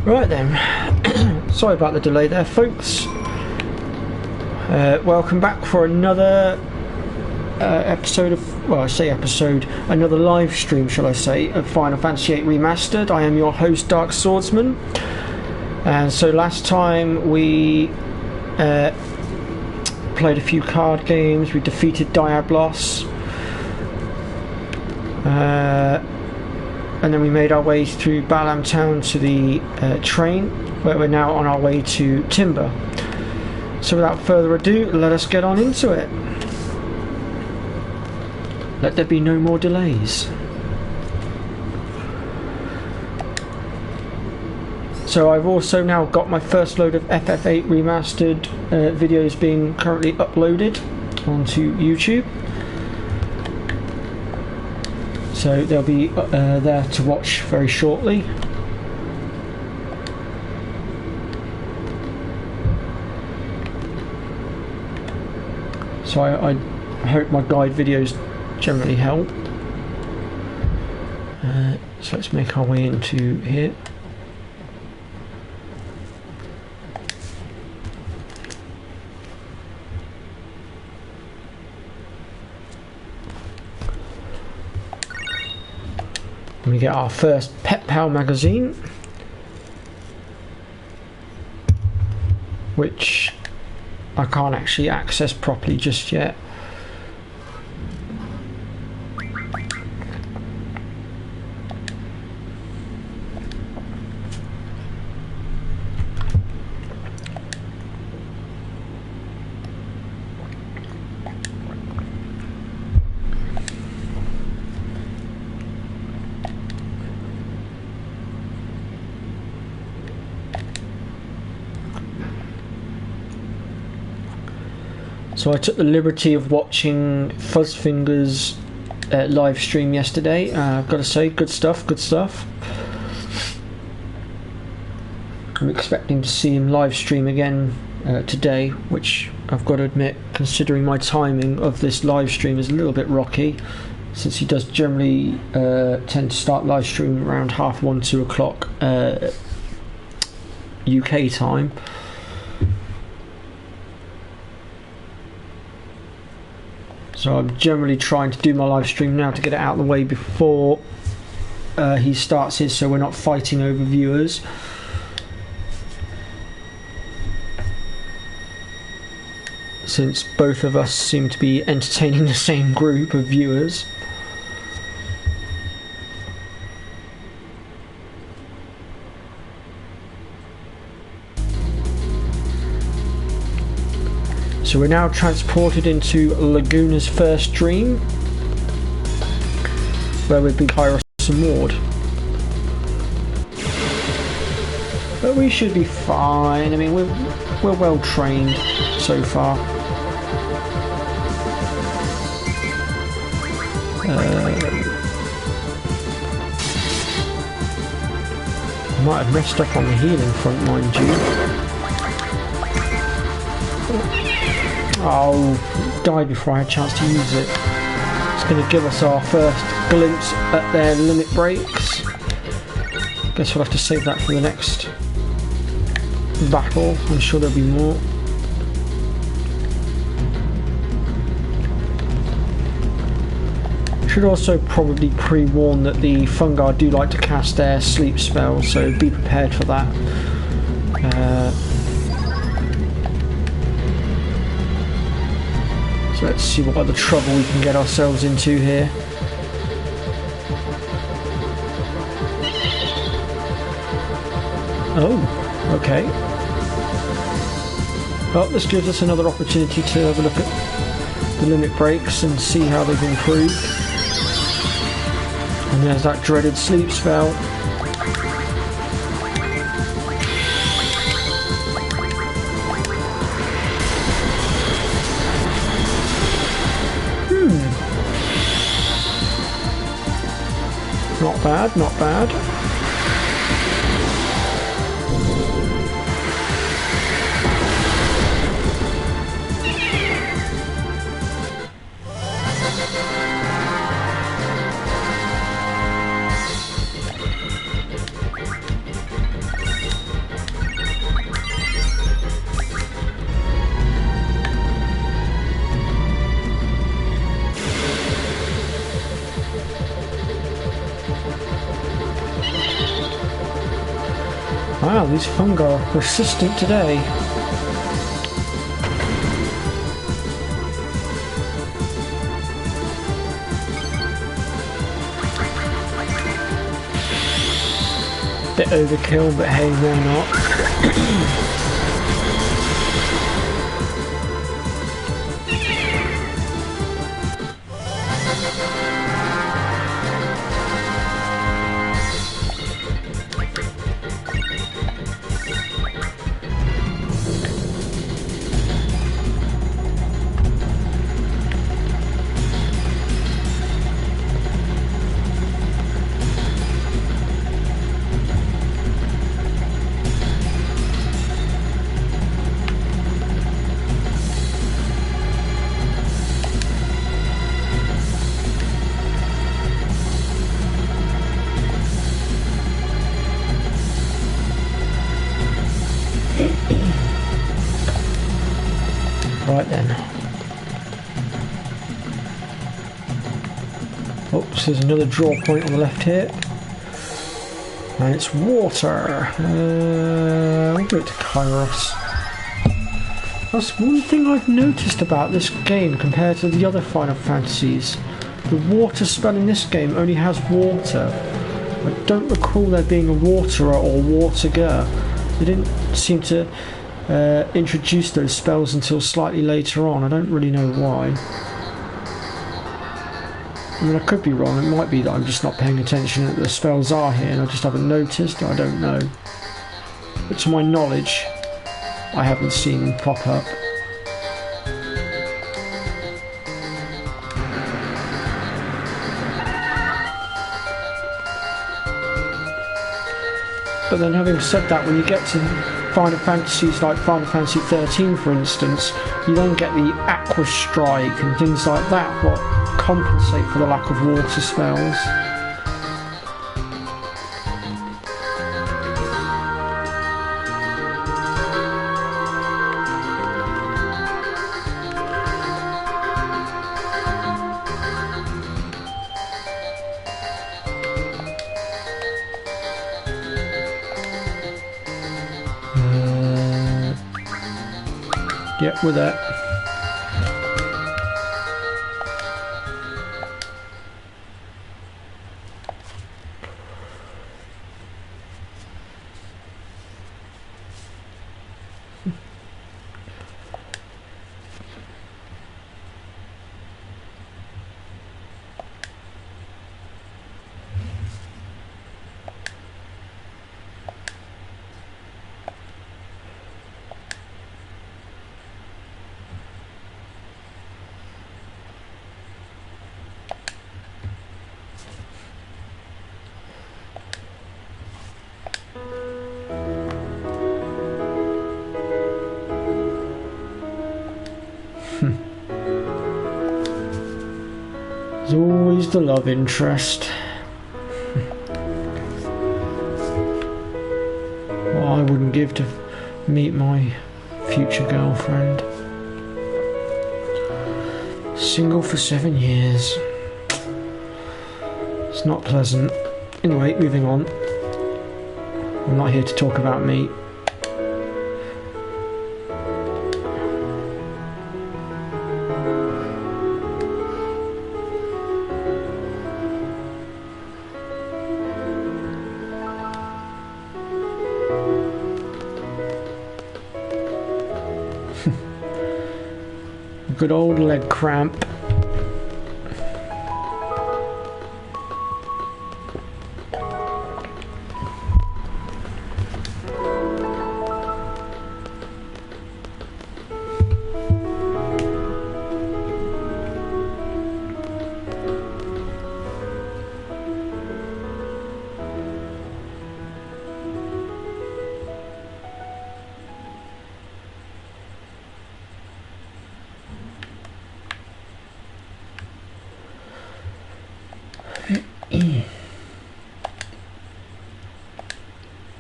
Right then, sorry about the delay there, folks. Welcome back for another episode of, well, I say episode, another live stream, shall I say, of Final Fantasy VIII Remastered. I am your host, Dark Swordsman. And so last time we played a few card games, we defeated Diablos. And then we made our way through Balam Town to the train, where we're now on our way to Timber. So without further ado, let us get on into it. Let there be no more delays. So I've also now got my first load of FF8 Remastered videos being currently uploaded onto YouTube. So they'll be there to watch very shortly. So I hope my guide videos generally help. So let's make our way into here. We get our first Pet Pal magazine, which I can't actually access properly just yet. So I took the liberty of watching Fuzzfinger's live stream yesterday. I've got to say, good stuff, good stuff. I'm expecting to see him live stream again today, which I've got to admit, considering my timing of this live stream is a little bit rocky, since he does generally tend to start live streaming around 1:30, 2 o'clock UK time. So I'm generally trying to do my live stream now to get it out of the way before he starts his, so we're not fighting over viewers. Since both of us seem to be entertaining the same group of viewers. So we're now transported into Laguna's first dream, where we've been Kairos and Maud. But we should be fine. I mean, we're well trained so far. I might have messed up on the healing front, mind you. Oh, died before I had a chance to use it. It's going to give us our first glimpse at their limit breaks. Guess we'll have to save that for the next battle. I'm sure there'll be more. Should also probably pre-warn that the fungi do like to cast their sleep spells, so be prepared for that. Let's see what other trouble we can get ourselves into here. Oh, okay. Well, this gives us another opportunity to have a look at the limit breaks and see how they've improved. And there's that dreaded sleep spell. Not bad, not bad. Wow, these fungi are persistent today. Bit overkill, but hey, why not? Right then. Oh, so there's another draw point on the left here. And it's water. We'll go to Kairos. That's one thing I've noticed about this game compared to the other Final Fantasies. The water spell in this game only has water. I don't recall there being a waterer or waterger. They didn't seem to introduce those spells until slightly later on. I don't really know why. I mean, I could be wrong. It might be that I'm just not paying attention that the spells are here and I just haven't noticed. I don't know. But to my knowledge, I haven't seen them pop up. But then having said that, when you get to Final Fantasies like Final Fantasy 13 for instance, you then get the Aqua Strike and things like that, what compensate for the lack of water spells. Yep, with that. There's always the love interest. What I wouldn't give to meet my future girlfriend. Single for 7 years. It's not pleasant. Anyway, moving on. I'm not here to talk about me. Good old leg cramp.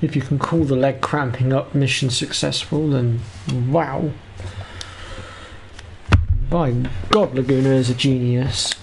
If you can call the leg cramping up mission successful, then wow. By God, Laguna is a genius.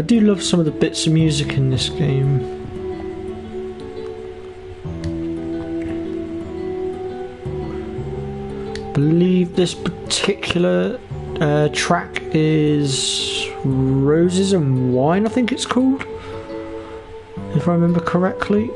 I do love some of the bits of music in this game. I believe this particular track is Roses and Wine, I think it's called, if I remember correctly.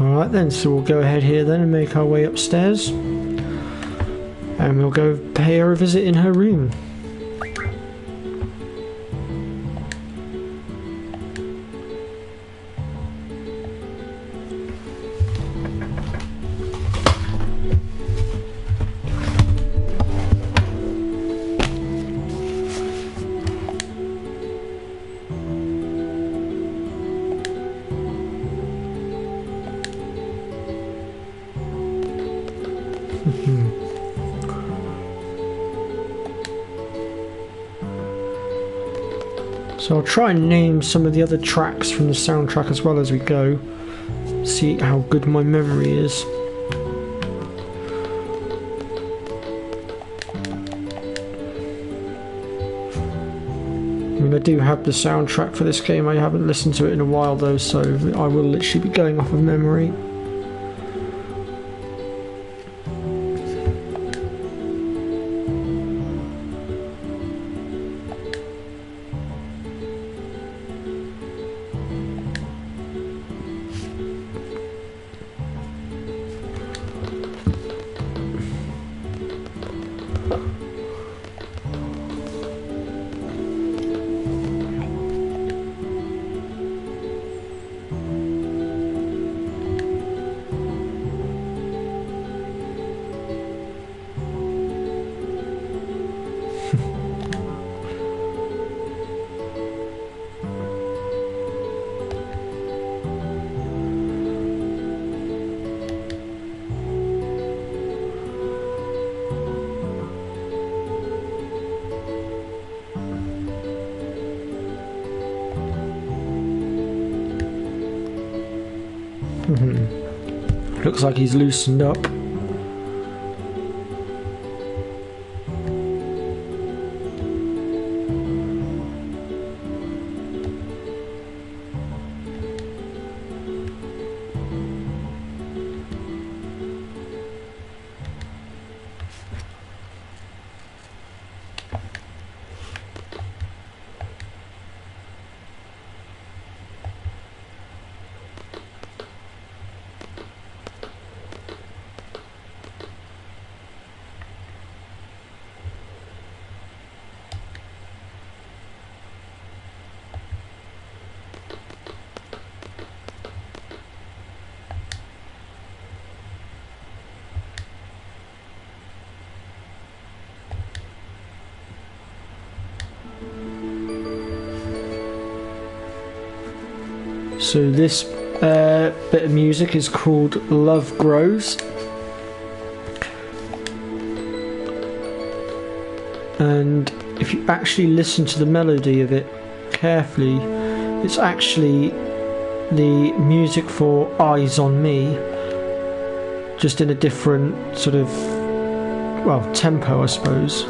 Alright then, so we'll go ahead here then and make our way upstairs, and we'll go pay her a visit in her room. So I'll try and name some of the other tracks from the soundtrack as well as we go. See how good my memory is. I mean, I do have the soundtrack for this game. I haven't listened to it in a while though, so I will literally be going off of memory. Looks like he's loosened up. So this bit of music is called Love Grows, and if you actually listen to the melody of it carefully, it's actually the music for Eyes on Me, just in a different sort of, well, tempo, I suppose.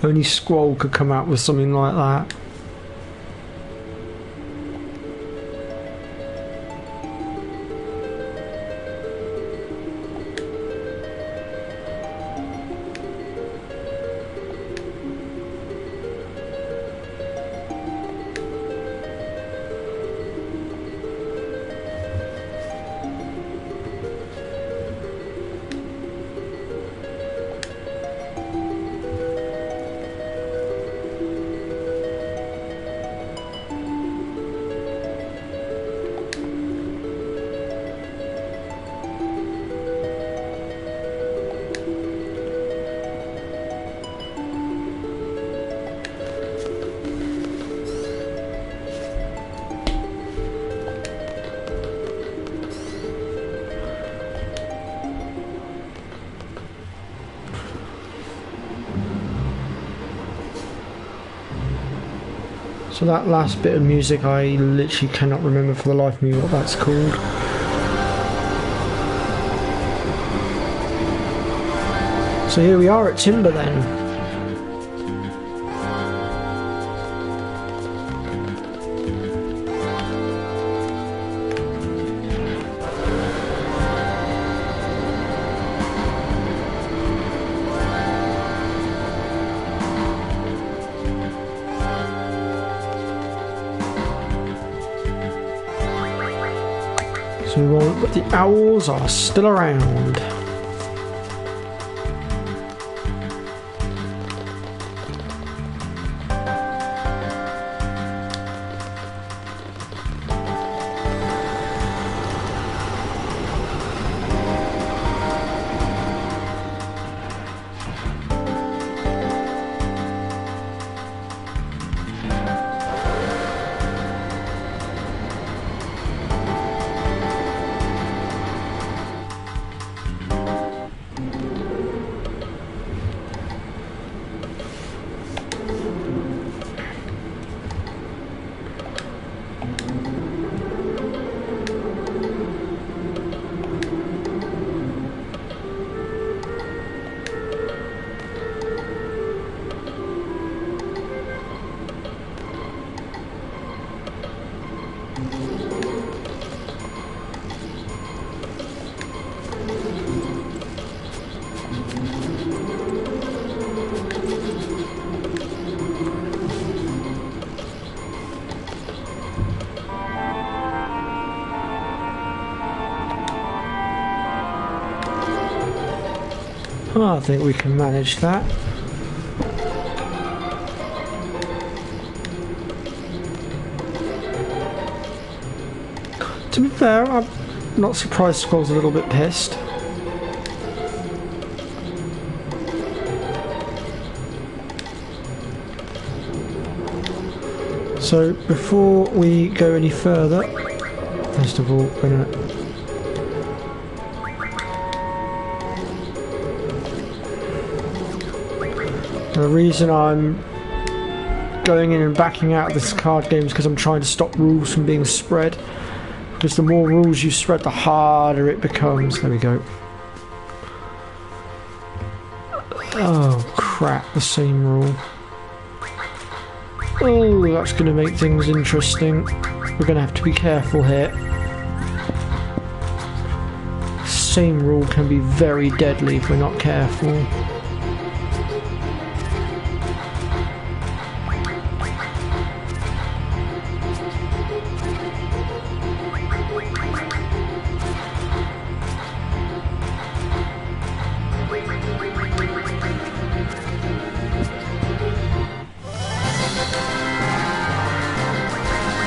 Only Squall could come out with something like that. So that last bit of music, I literally cannot remember for the life of me what that's called. So here we are at Timber then. But the owls are still around. I think we can manage that. To be fair, I'm not surprised Squall's a little bit pissed. So before we go any further, first of all, we're gonna the reason I'm going in and backing out of this card game is because I'm trying to stop rules from being spread. Because the more rules you spread, the harder it becomes. There we go. Oh crap, the same rule. Oh, that's going to make things interesting. We're going to have to be careful here. Same rule can be very deadly if we're not careful.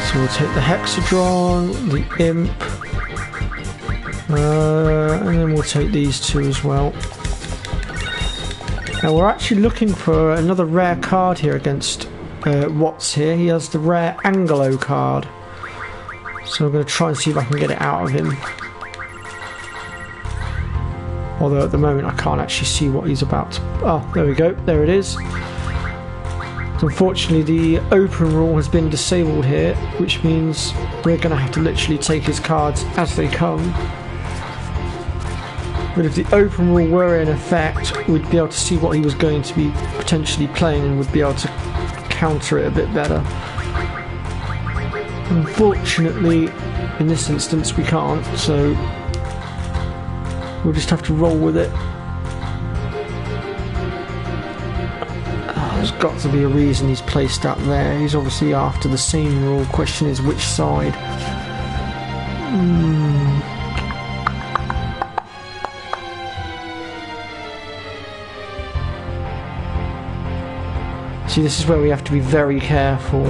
So we'll take the Hexadron, the Imp, and then we'll take these two as well. Now we're actually looking for another rare card here against Watts here. He has the rare Angelo card. So I'm going to try and see if I can get it out of him. Although at the moment I can't actually see what he's about to... Oh, there we go. There it is. Unfortunately, the open rule has been disabled here, which means we're going to have to literally take his cards as they come. But if the open rule were in effect, we'd be able to see what he was going to be potentially playing and would be able to counter it a bit better. Unfortunately, in this instance, we can't, so we'll just have to roll with it. There's got to be a reason he's placed up there. He's obviously after the same rule. Question is which side. See, this is where we have to be very careful.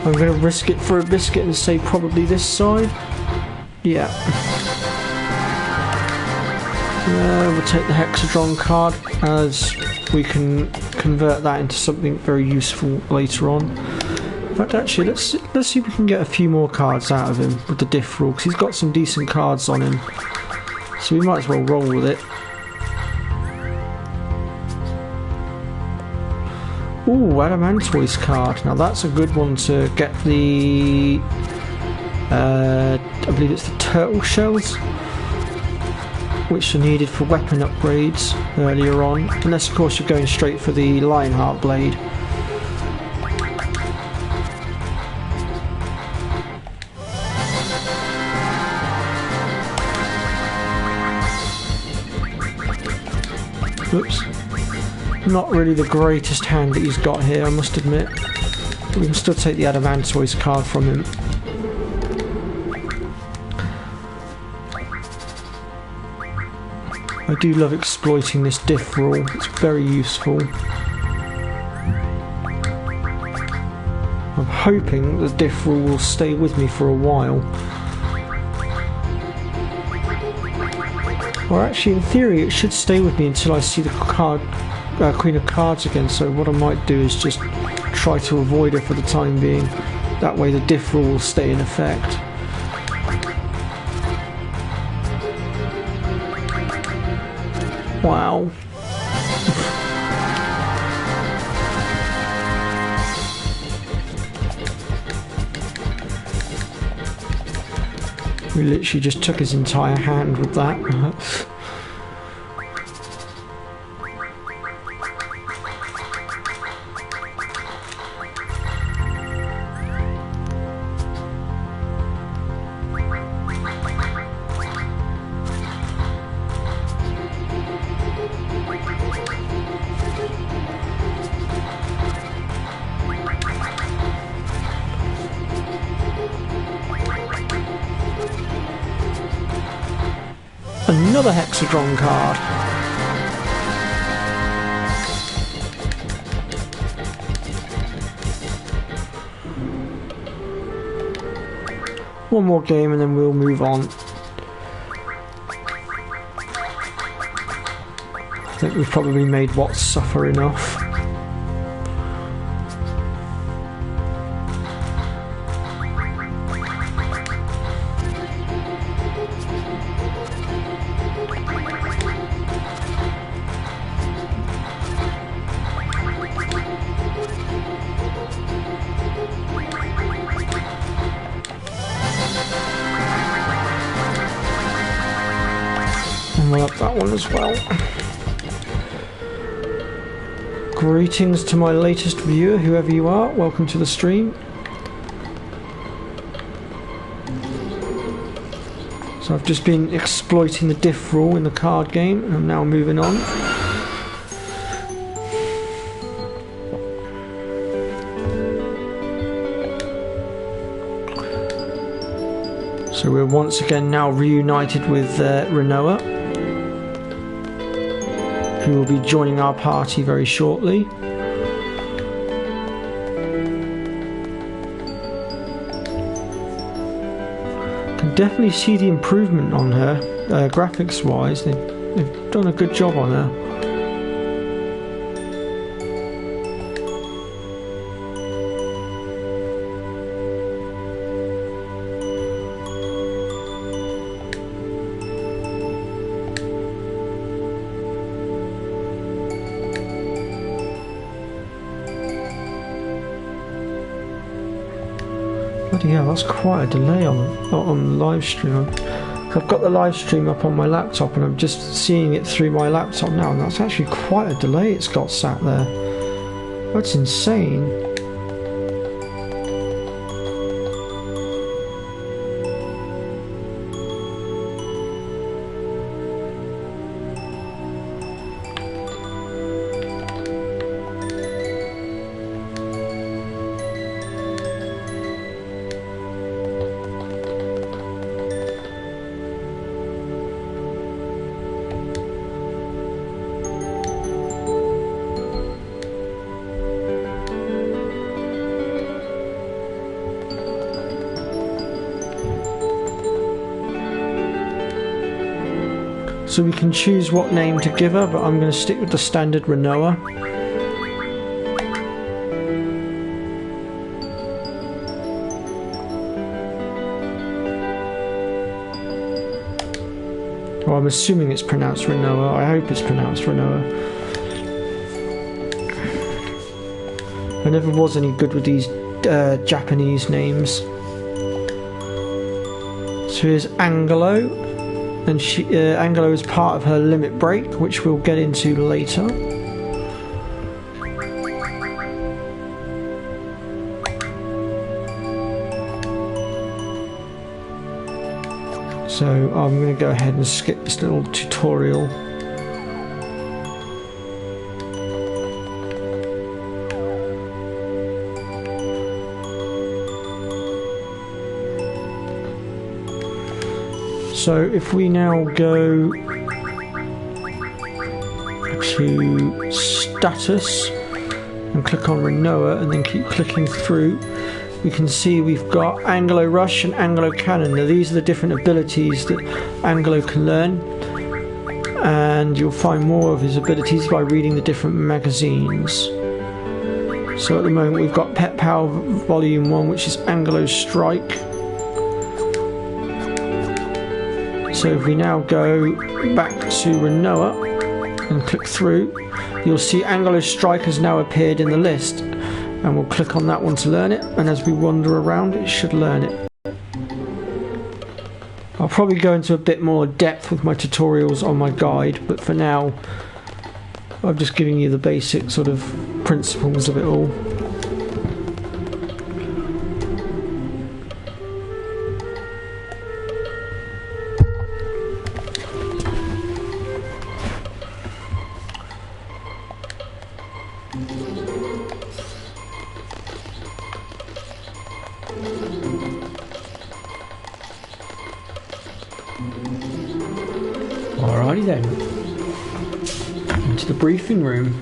I'm going to risk it for a biscuit and say probably this side. Yeah. We'll take the Hexadron card as we can convert that into something very useful later on. In fact, actually, let's see if we can get a few more cards out of him with the diff rule, because he's got some decent cards on him. So we might as well roll with it. Ooh, Adamantoise card. Now that's a good one to get the... I believe it's the turtle shells, which are needed for weapon upgrades earlier on. Unless, of course, you're going straight for the Lionheart blade. Oops. Not really the greatest hand that he's got here, I must admit. We can still take the Adamantoise card from him. I do love exploiting this diff rule, it's very useful. I'm hoping the diff rule will stay with me for a while. Or actually, in theory, it should stay with me until I see the card, Queen of Cards again, so what I might do is just try to avoid her for the time being. That way the diff rule will stay in effect. Wow. We literally just took his entire hand with that. Another Hexadron card. one more game and then we'll move on. I think we've probably made Watts suffer enough. And we'll have that one as well. Greetings to my latest viewer, whoever you are, welcome to the stream. So I've just been exploiting the diff rule in the card game, and I'm now moving on. So we're once again now reunited with Renoa, who will be joining our party very shortly. Can definitely see the improvement on her, graphics wise. They've done a good job on her. Bloody hell, that's quite a delay on the live stream. I've got the live stream up on my laptop and I'm just seeing it through my laptop now, and that's actually quite a delay it's got sat there. That's insane. So we can choose what name to give her, but I'm going to stick with the standard Renoa. Well, I'm assuming it's pronounced Renoa. I hope it's pronounced Renoa. I never was any good with these Japanese names. So here's Angelo. And Angelo is part of her limit break, which we'll get into later. So I'm going to go ahead and skip this little tutorial. So if we now go to status and click on Renoa and then keep clicking through, we can see we've got Anglo Rush and Anglo Cannon. Now these are the different abilities that Anglo can learn, and you'll find more of his abilities by reading the different magazines. So at the moment we've got Pet Power Volume 1, which is Anglo's Strike. So if we now go back to Renoa and click through, you'll see Anglo's Strike has now appeared in the list, and we'll click on that one to learn it, and as we wander around it should learn it. I'll probably go into a bit more depth with my tutorials on my guide, but for now I'm just giving you the basic sort of principles of it all. Alrighty then, into the briefing room.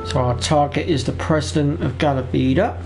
So our target is the president of Galabida.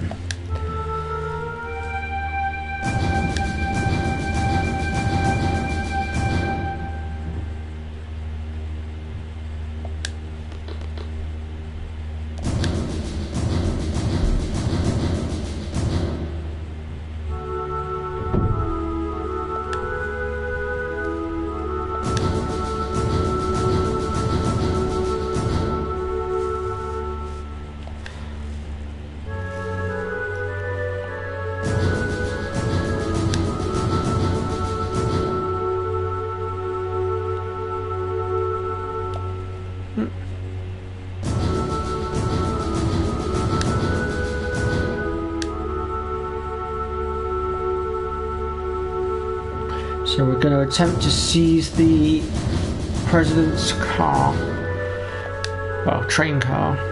So we're going to attempt to seize the president's car, well, train car.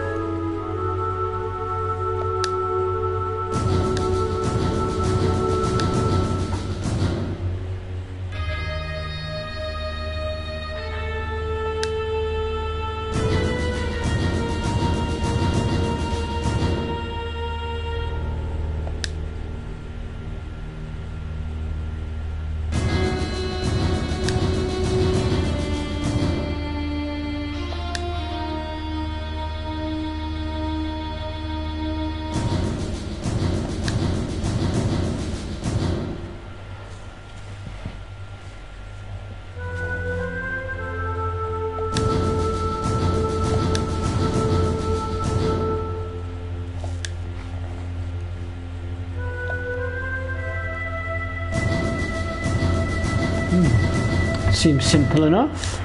Seems simple enough.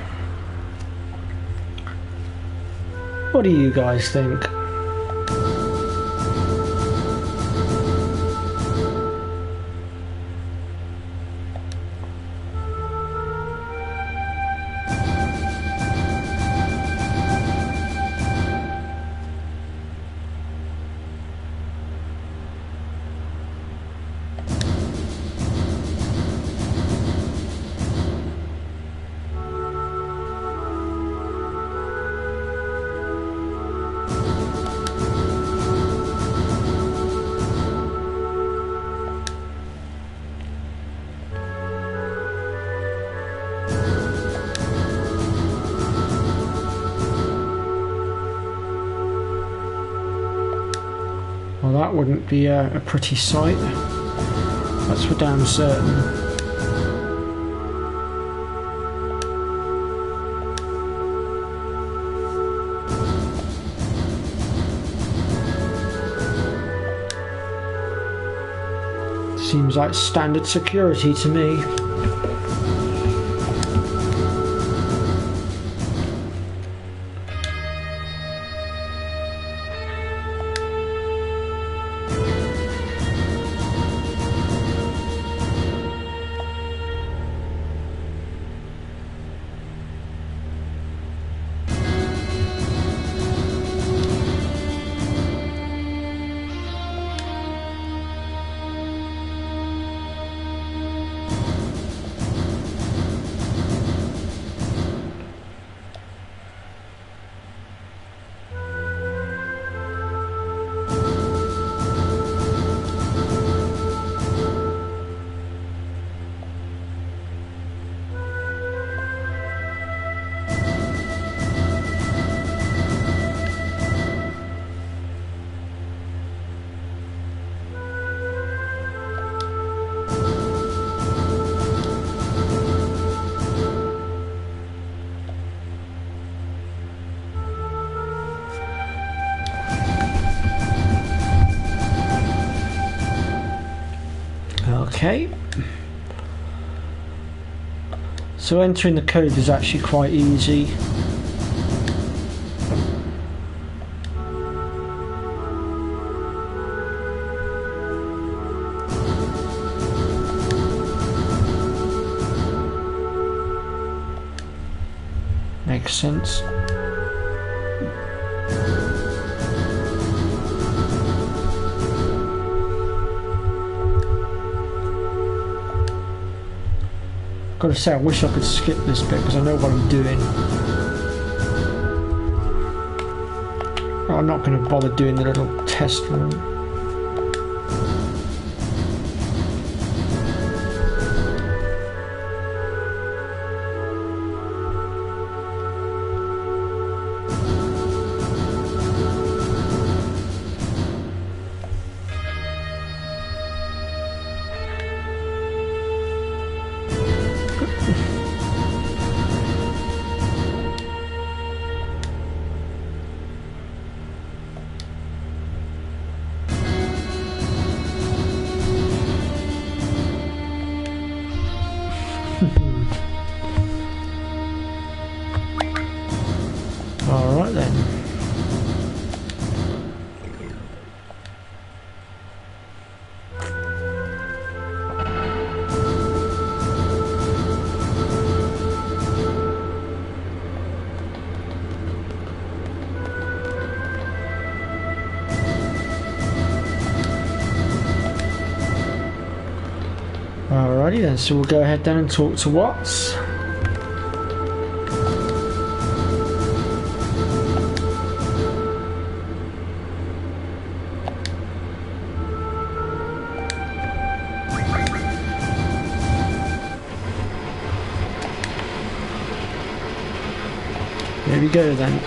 What do you guys think? Well, that wouldn't be a pretty sight, that's for damn certain. Seems like standard security to me. Okay, so entering the code is actually quite easy. makes sense. Gotta say, I wish I could skip this bit because I know what I'm doing. I'm not going to bother doing the little test run. Alright then. Alrighty then, so we'll go ahead then and talk to Watts. There we go then.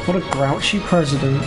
What a grouchy president.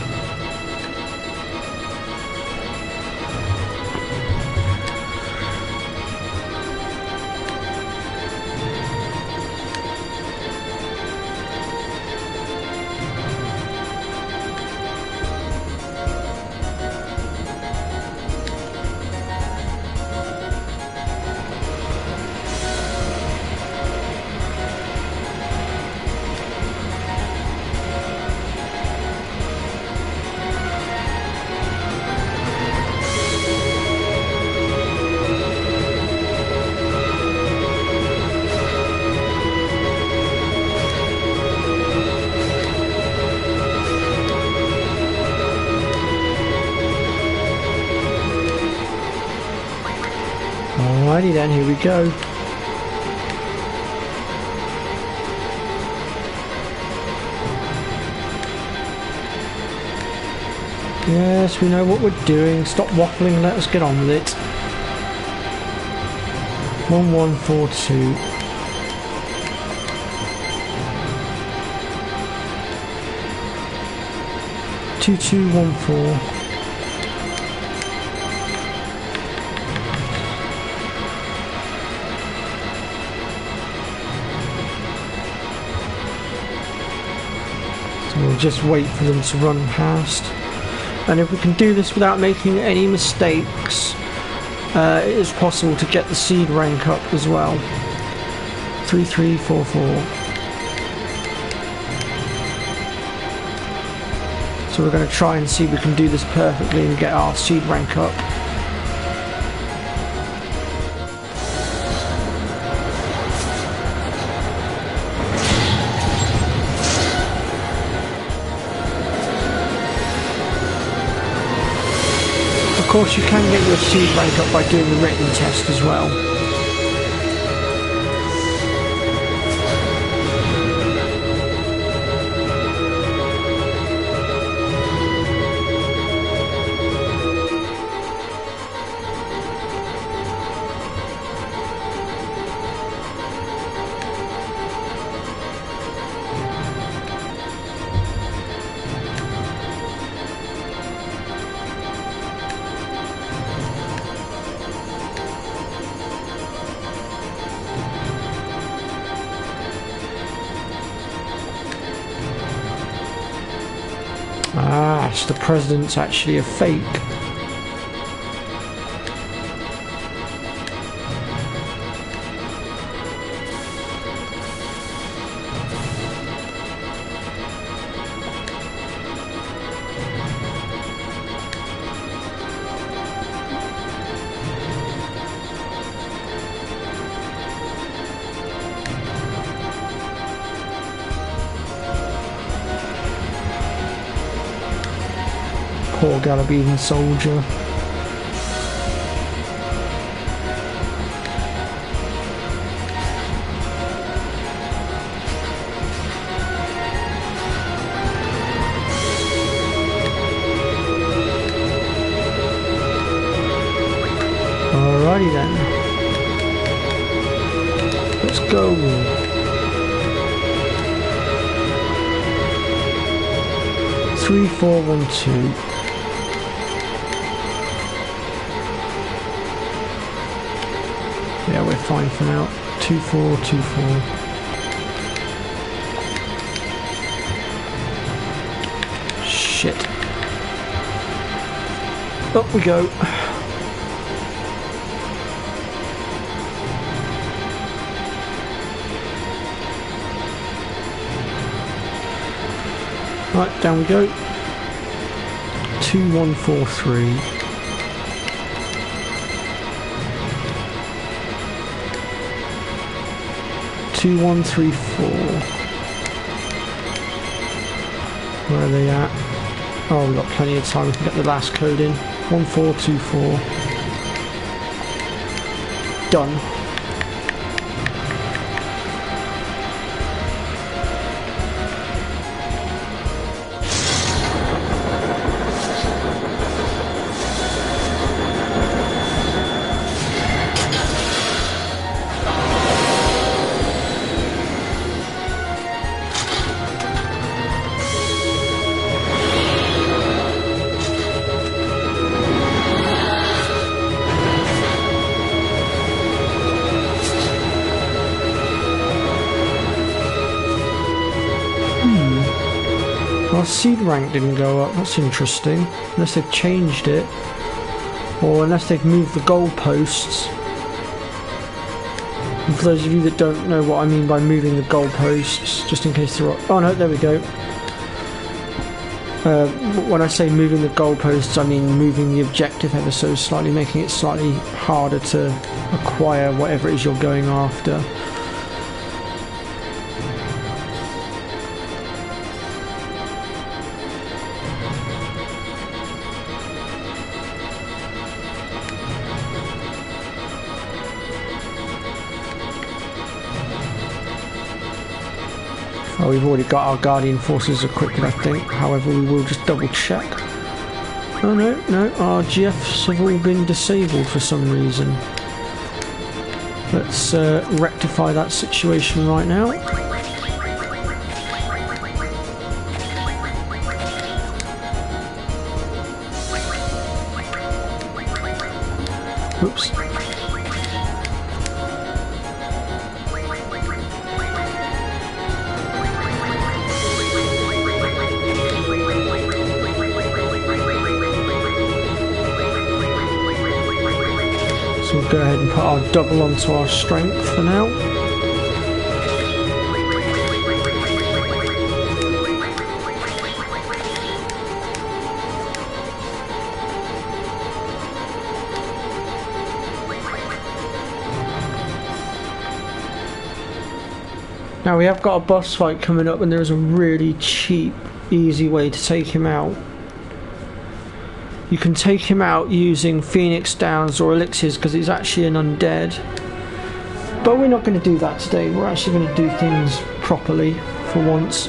Alrighty then, here we go. Yes, we know what we're doing. Stop waffling, let us get on with it. 1142. 2214. We'll just wait for them to run past, and if we can do this without making any mistakes, it is possible to get the seed rank up as well. 3344. So we're going to try and see if we can do this perfectly and get our seed rank up. Of course, you can get your seed rank up by doing the written test as well. Ah, so the president's actually a fake. Poor Galabean soldier. Alrighty then. Let's go. Three, 4, 1, 2. Yeah, we're fine for now. 2, 4, 2, 4. Shit. Up we go. Right, down we go. 2, 1, 4, 3. 2, 1, 3, 4. Where are they at? Oh, we've got plenty of time. We can get the last code in. 1, 4, 2, 4. Done. Our seed rank didn't go up, that's interesting. Unless they've changed it. Or unless they've moved the goalposts. And for those of you that don't know what I mean by moving the goalposts, just in case they're... Oh no, there we go. When I say moving the goalposts, I mean moving the objective ever so slightly, making it slightly harder to acquire whatever it is you're going after. Oh, we've already got our Guardian forces equipped, I think. However, we will just double check. Oh no, our GFs have all been disabled for some reason. Let's rectify that situation right now. Oops. We'll go ahead and put our double onto our strength for now. Now we have got a boss fight coming up and there is a really cheap, easy way to take him out. You can take him out using Phoenix Downs or elixirs because he's actually an undead. But we're not going to do that today. We're actually going to do things properly for once.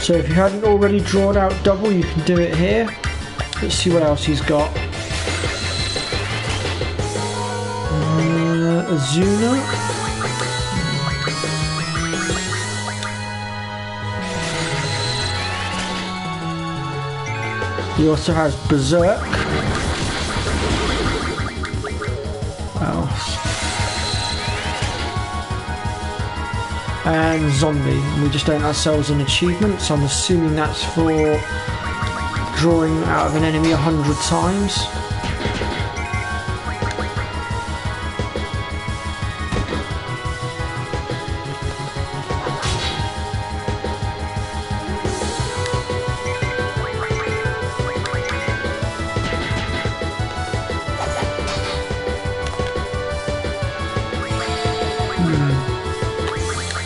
So if you hadn't already drawn out double, you can do it here. Let's see what else he's got. Azuna. He also has Berserk. What else? And Zombie. We just earned ourselves an achievement, so I'm assuming that's for drawing out of an enemy 100 times.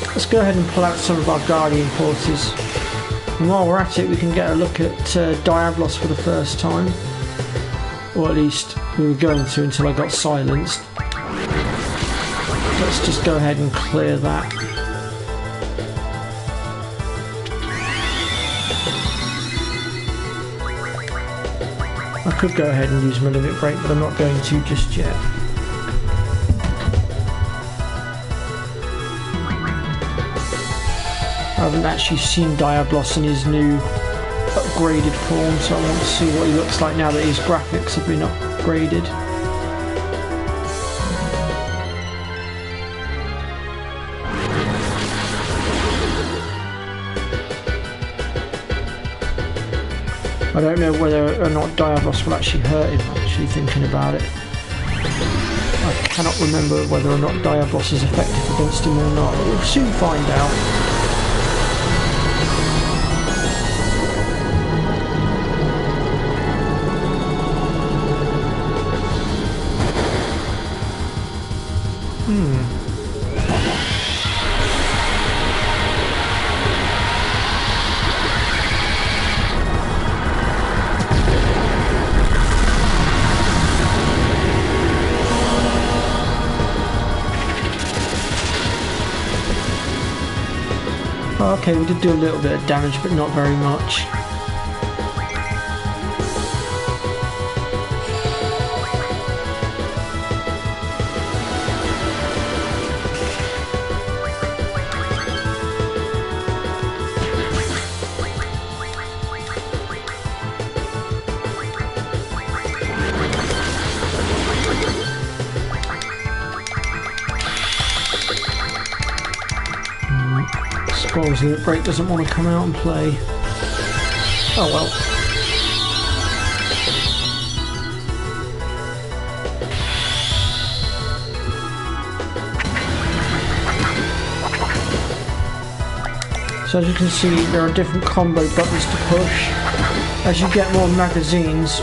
Let's go ahead and pull out some of our Guardian Forces. And while we're at it, we can get a look at Diablos for the first time. Or at least we were going to until I got silenced. Let's just go ahead and clear that. I could go ahead and use my limit break, but I'm not going to just yet. I haven't actually seen Diablos in his new upgraded form, so I want to see what he looks like now that his graphics have been upgraded. I don't know whether or not Diablos will actually hurt him, actually thinking about it. I cannot remember whether or not Diablos is effective against him or not. We'll soon find out. Okay, we did do a little bit of damage, but not very much. Limit break doesn't want to come out and play. Oh well. So as you can see, there are different combo buttons to push. As you get more magazines,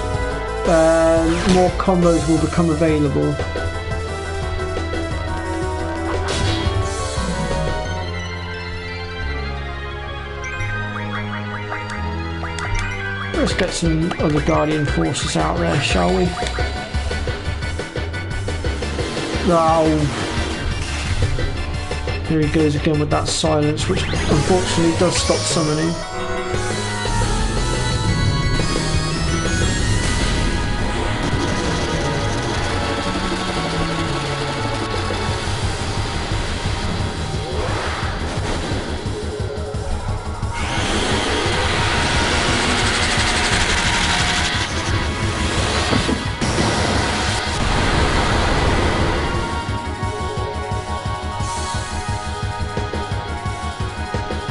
more combos will become available. Let's get some other Guardian Forces out there, shall we? Oh. Here he goes again with that silence, which unfortunately does stop summoning.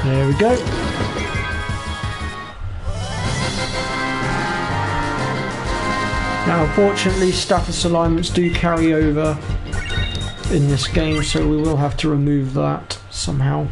There we go. Now unfortunately status alignments do carry over in this game, so we will have to remove that somehow.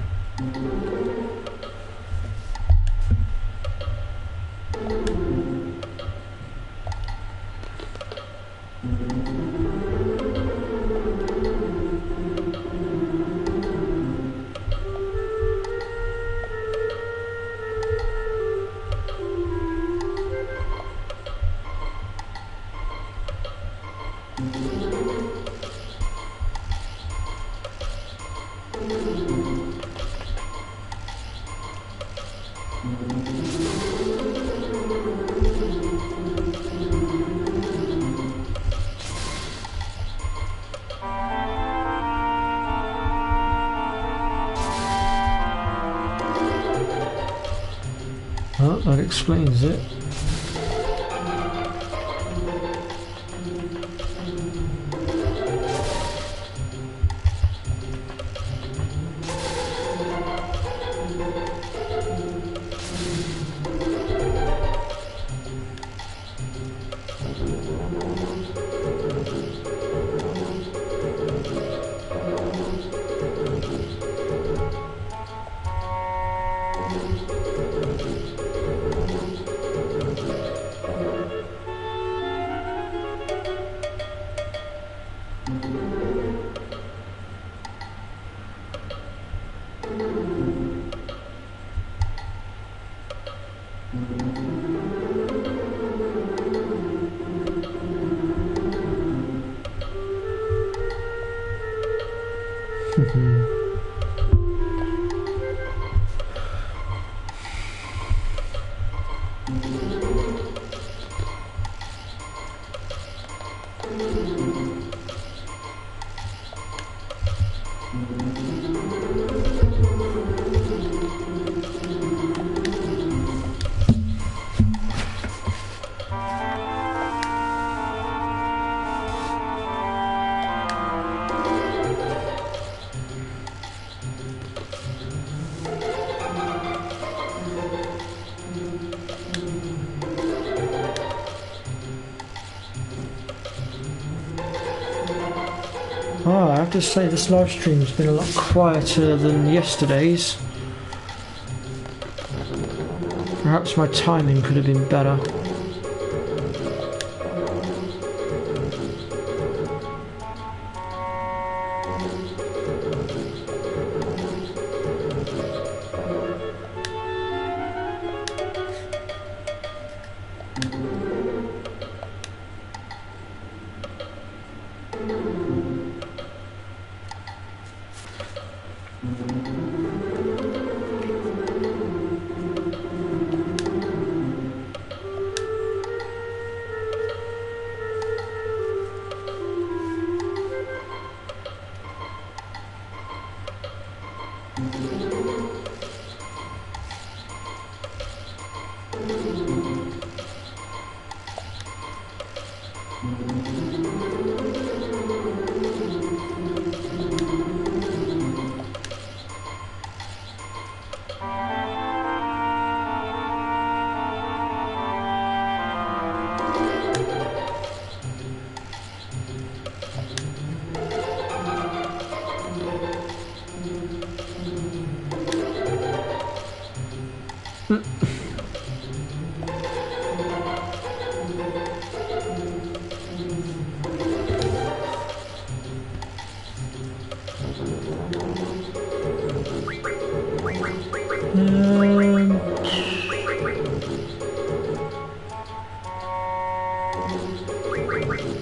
Well, that explains it. I have to say this live stream's been a lot quieter than yesterday's. Perhaps my timing could have been better.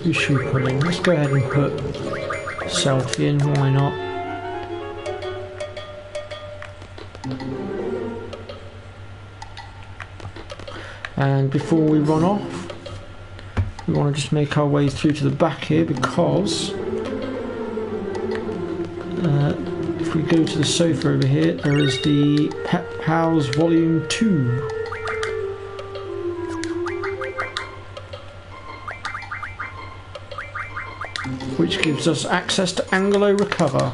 Who should we put in? Let's go ahead and put Selfie in, why not? And before we run off, we want to just make our way through to the back here, because if we go to the sofa over here, there is the Pet Pals Volume 2. Which gives us access to Angelo Recover.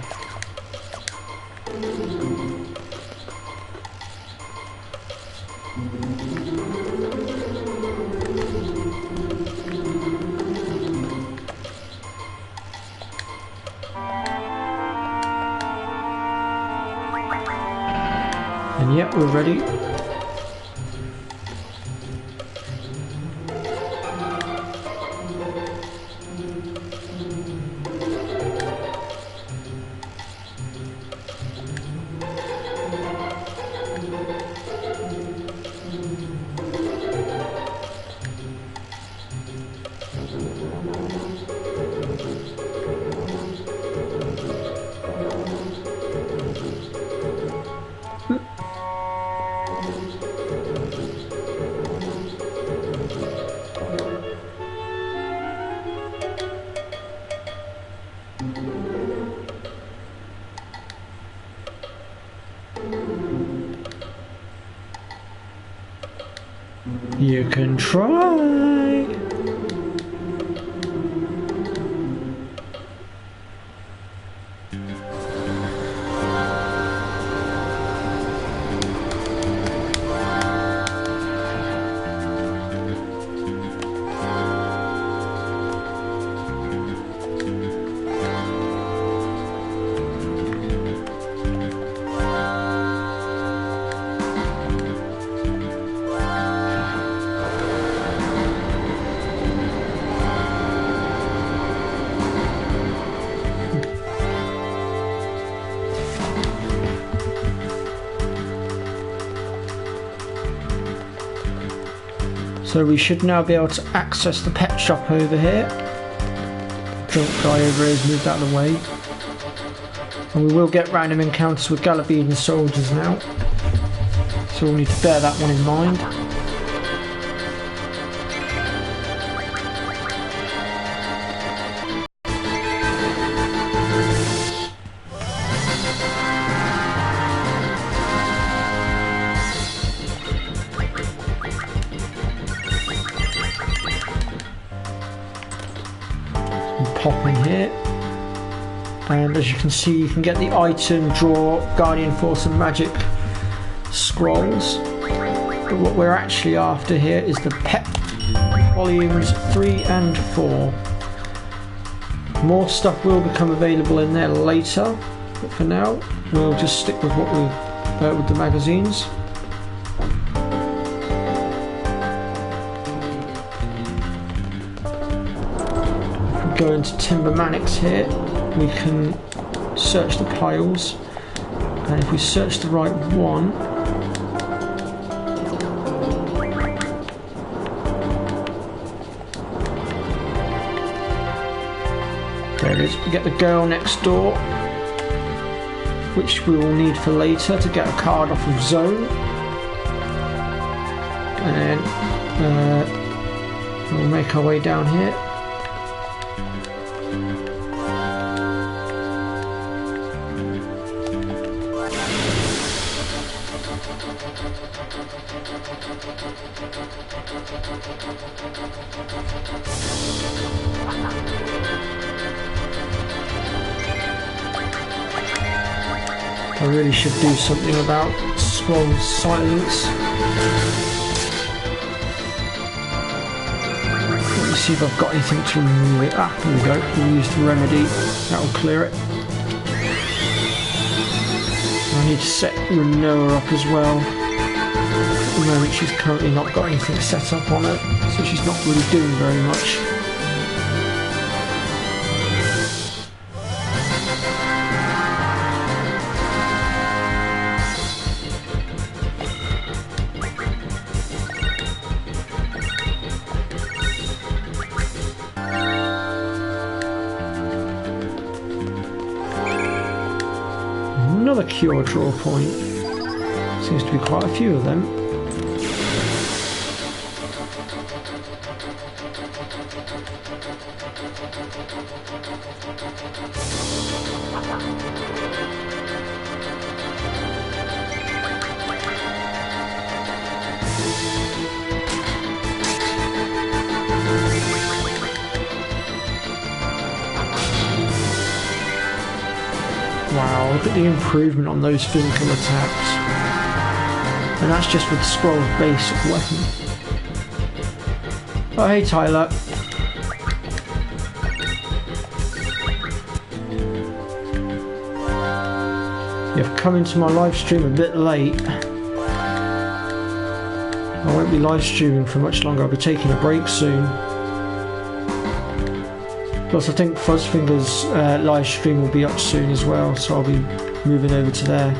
And yep, we're ready. You can try. So we should now be able to access the pet shop over here. Drunk guy over here has moved out of the way. And we will get random encounters with Galabean soldiers now. So we'll need to bear that one in mind. Pop in here, and as you can see, you can get the item, draw, Guardian Force and Magic scrolls. But what we're actually after here is the pet volumes 3 and 4. More stuff will become available in there later, but for now we'll just stick with what we've with the magazines. Go into Timbermanics here, we can search the piles, and if we search the right one, there it is. We get the girl next door, which we will need for later to get a card off of Zone, and then we'll make our way down here. I really should do something about scroll silence. Let me see if I've got anything to remove it. Ah, here we go. We'll use the remedy. That'll clear it. I need to set Renoa up as well. At the moment she's currently not got anything set up on her, so she's not really doing very much. Another cure draw point. Seems to be quite a few of them. Wow, look at the improvement on those physical attacks. And that's just with Scroll's basic weapon. Oh, hey Tyler. You've come into my live stream a bit late. I won't be live streaming for much longer, I'll be taking a break soon. Plus I think Fuzzfinger's live stream will be up soon as well, so I'll be moving over to there.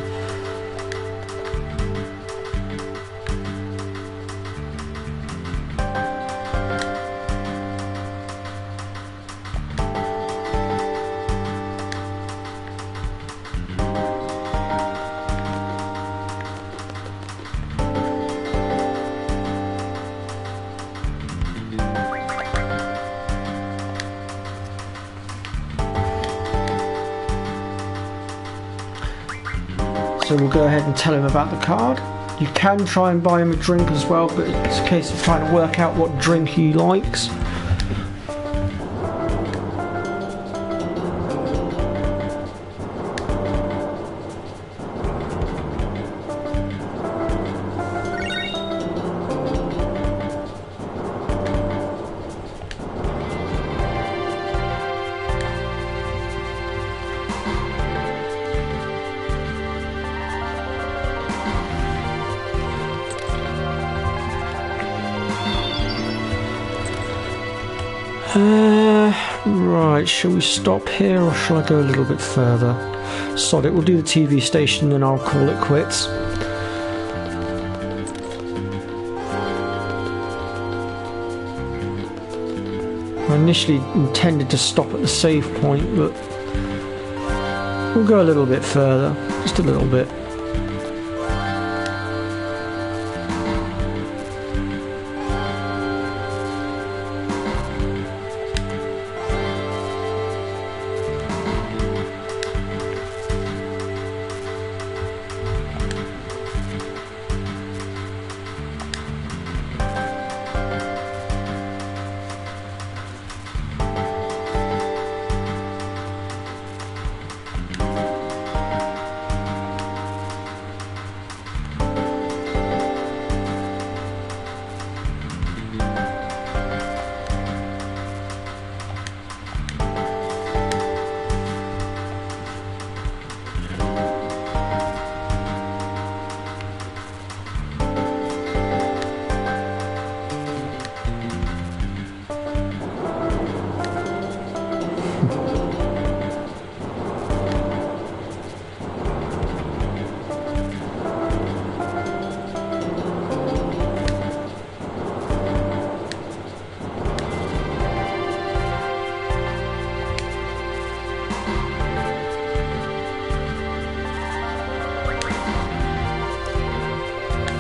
So we'll go ahead and tell him about the card. You can try and buy him a drink as well, but it's a case of trying to work out what drink he likes. Right, shall we stop here or shall I go a little bit further? Sod it, we'll do the TV station and I'll call it quits. I initially intended to stop at the save point, but we'll go a little bit further, just a little bit.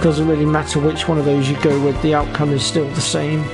Doesn't really matter which one of those you go with, the outcome is still the same.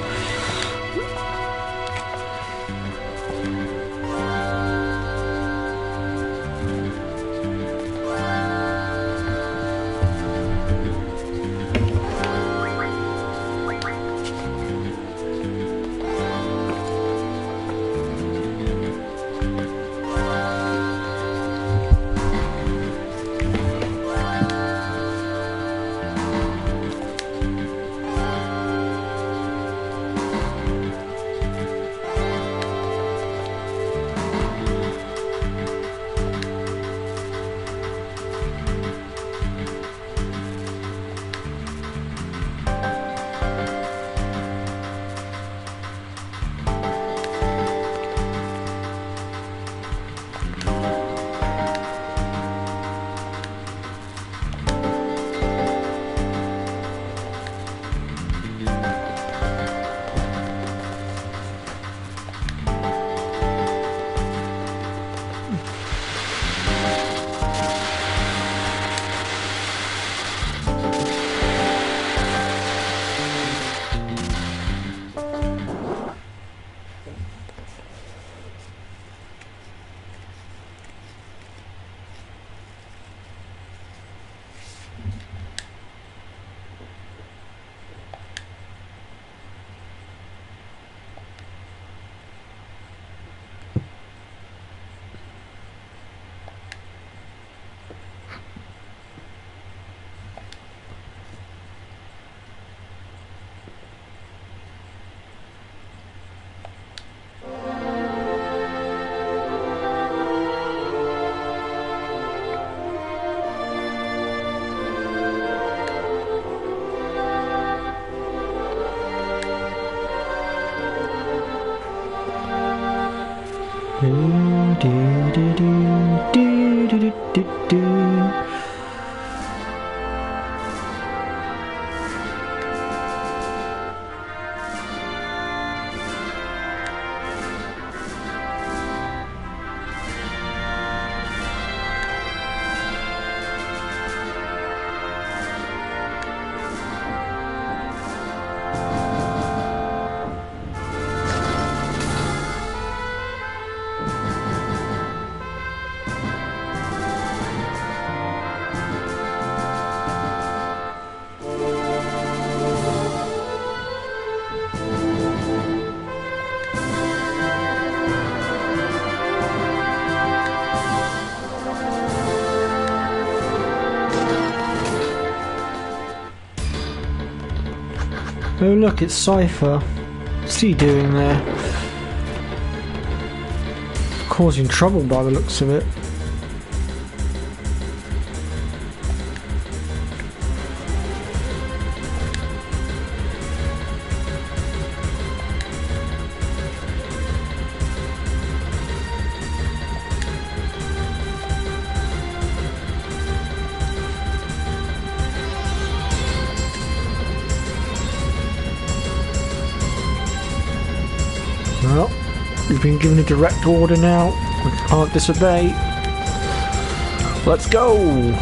Oh look, it's Cypher. What's he doing there? Causing trouble by the looks of it. Well, we've been given a direct order now. We can't disobey. Let's go!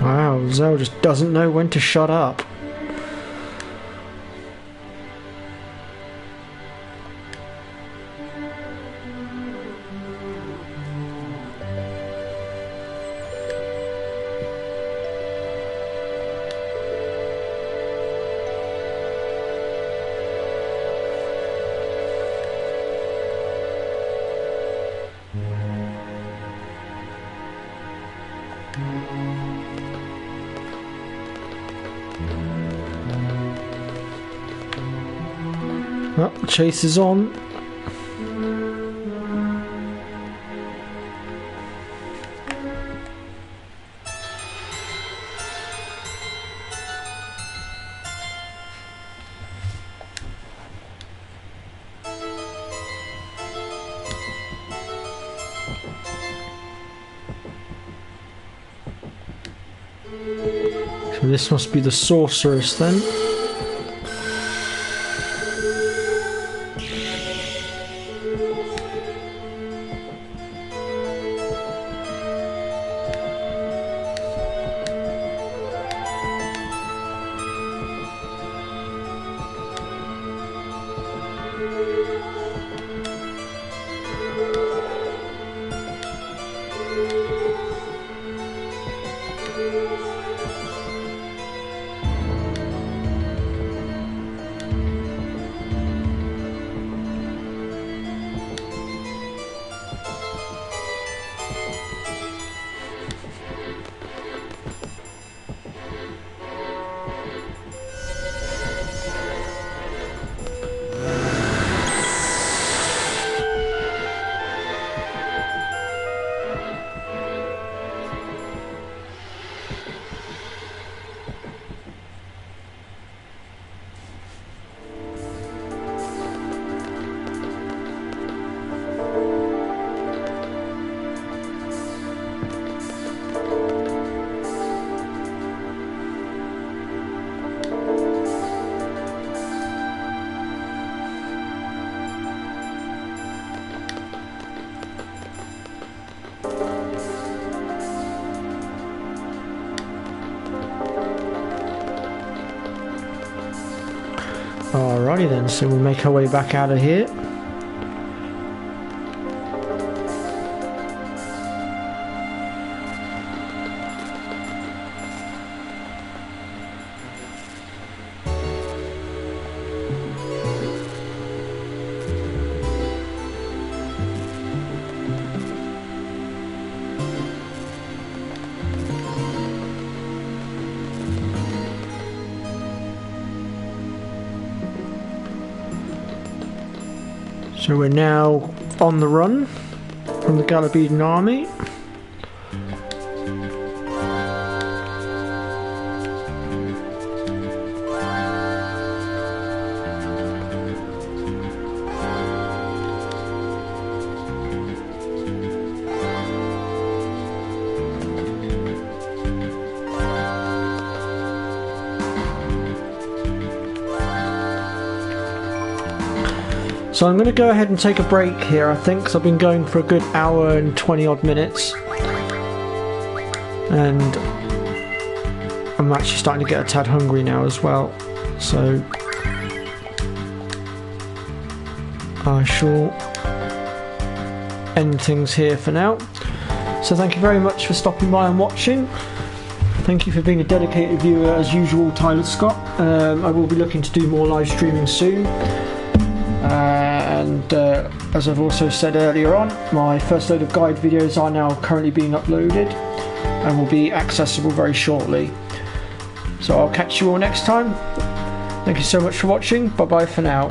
Wow, Zell just doesn't know when to shut up. Well, the chase is on. So this must be the sorceress then. Alrighty then, so we'll make our way back out of here. So we're now on the run from the Galabedan army. So I'm going to go ahead and take a break here, I think, because I've been going for a good hour and 20 odd minutes. And I'm actually starting to get a tad hungry now as well. So I shall end things here for now. So thank you very much for stopping by and watching. Thank you for being a dedicated viewer as usual, Tyler Scott. I will be looking to do more live streaming soon. And as I've also said earlier on, my first load of guide videos are now currently being uploaded and will be accessible very shortly. So I'll catch you all next time. Thank you so much for watching. Bye bye for now.